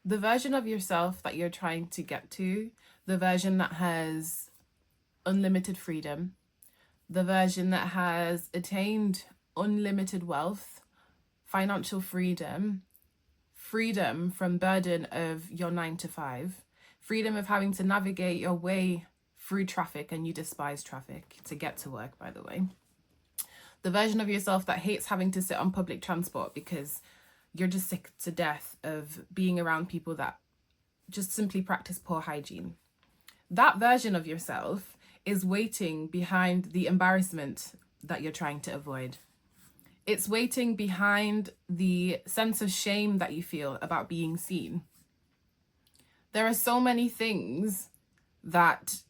The version of yourself that you're trying to get to, the version that has unlimited freedom, the version that has attained unlimited wealth, financial freedom, freedom from burden of your 9 to 5, freedom of having to navigate your way through traffic, and you despise traffic to get to work, by the way. The version of yourself that hates having to sit on public transport because you're just sick to death of being around people that just simply practice poor hygiene. That version of yourself is waiting behind the embarrassment that you're trying to avoid. It's waiting behind the sense of shame that you feel about being seen. There are so many things that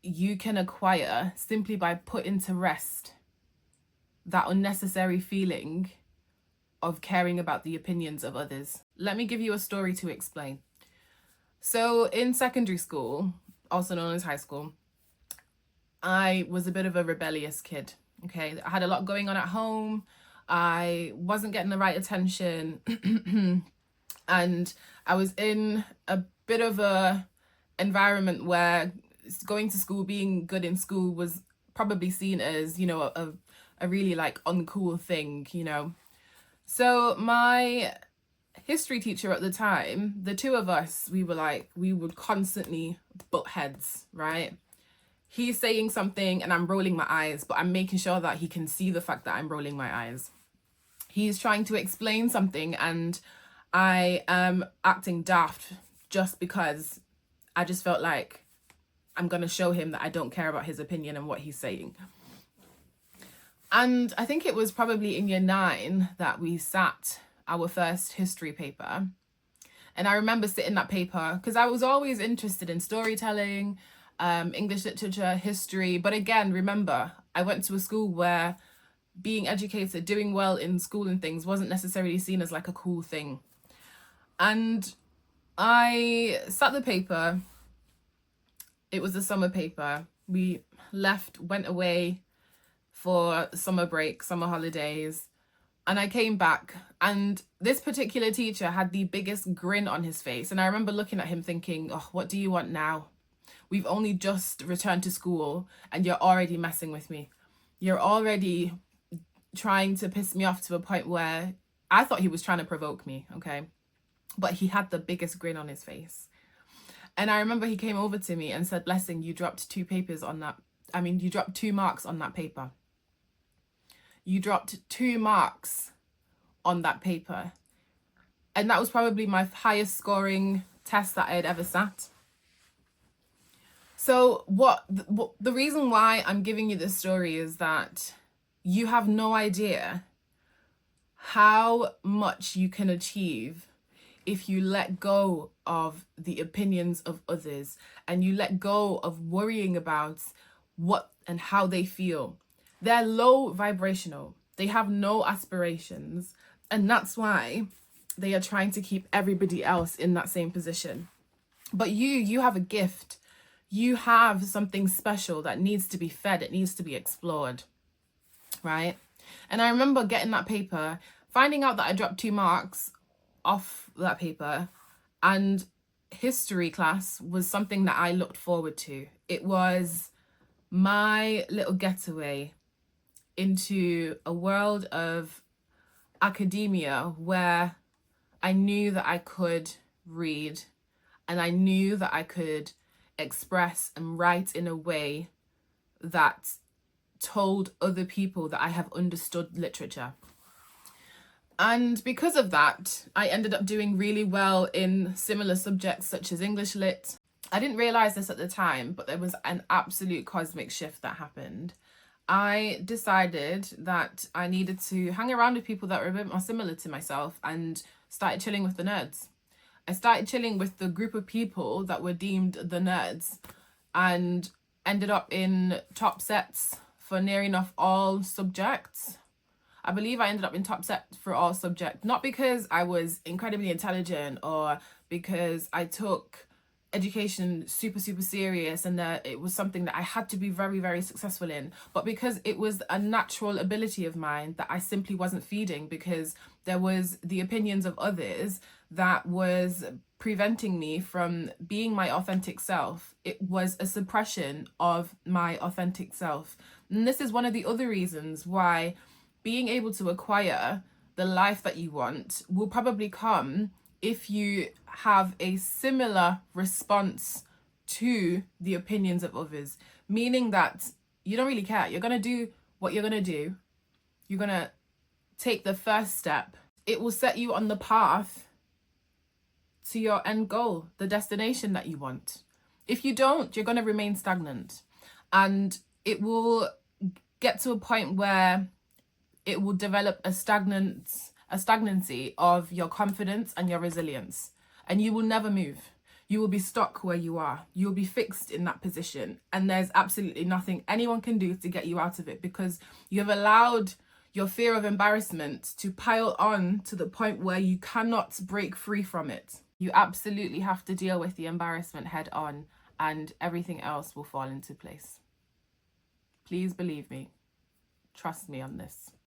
you can acquire simply by putting to rest that unnecessary feeling of caring about the opinions of others. Let me give you a story to explain. So in secondary school, also known as high school, I was a bit of a rebellious kid. Okay, I had a lot going on at home. I wasn't getting the right attention. And I was in a bit of a environment where going to school, being good in school was probably seen as, you know, a really like uncool thing, you know. So my history teacher at the time, the two of us, we would constantly butt heads, right? He's saying something and I'm rolling my eyes, but I'm making sure that he can see the fact that I'm rolling my eyes. He's trying to explain something and I am acting daft just because I just felt like I'm going to show him that I don't care about his opinion and what he's saying. And I think it was probably in year 9 that we sat our first history paper. And I remember sitting that paper because I was always interested in storytelling, English literature, history. But again, remember, I went to a school where being educated, doing well in school and things wasn't necessarily seen as like a cool thing. And I sat the paper. It was a summer paper. We went away for summer break, summer holidays. And I came back and this particular teacher had the biggest grin on his face. And I remember looking at him thinking, oh, what do you want now? We've only just returned to school and you're already messing with me. You're already trying to piss me off to a point where I thought he was trying to provoke me, okay? But he had the biggest grin on his face. And I remember he came over to me and said, Blessing, you dropped 2 papers on that. You dropped 2 marks on that paper. You dropped 2 marks on that paper. And that was probably my highest scoring test that I had ever sat. So the reason why I'm giving you this story is that you have no idea how much you can achieve if you let go of the opinions of others and you let go of worrying about what and how they feel. They're low vibrational. They have no aspirations. And that's why they are trying to keep everybody else in that same position. But you have a gift. You have something special that needs to be fed. It needs to be explored, right? And I remember getting that paper, finding out that I dropped 2 marks off that paper, and history class was something that I looked forward to. It was my little getaway into a world of academia where I knew that I could read and I knew that I could express and write in a way that told other people that I have understood literature. And because of that, I ended up doing really well in similar subjects such as English lit. I didn't realize this at the time, but there was an absolute cosmic shift that happened. I decided that I needed to hang around with people that were a bit more similar to myself and started chilling with the nerds. I started chilling with the group of people that were deemed the nerds and ended up in top sets for near enough all subjects. I believe I ended up in top set for all subjects, not because I was incredibly intelligent or because I took education super serious and that it was something that I had to be very successful in, but because it was a natural ability of mine that I simply wasn't feeding because there was the opinions of others that was preventing me from being my authentic self. It was a suppression of my authentic self. And this is one of the other reasons why being able to acquire the life that you want will probably come if you have a similar response to the opinions of others, meaning that you don't really care. You're going to do what you're going to do. You're going to take the first step. It will set you on the path to your end goal, the destination that you want. If you don't, you're going to remain stagnant, and it will get to a point where it will develop a stagnancy of your confidence and your resilience, and you will never move. You will be stuck where you are. You will be fixed in that position, and there's absolutely nothing anyone can do to get you out of it, because you have allowed your fear of embarrassment to pile on to the point where you cannot break free from it. You absolutely have to deal with the embarrassment head on, and everything else will fall into place. Please believe me. Trust me on this.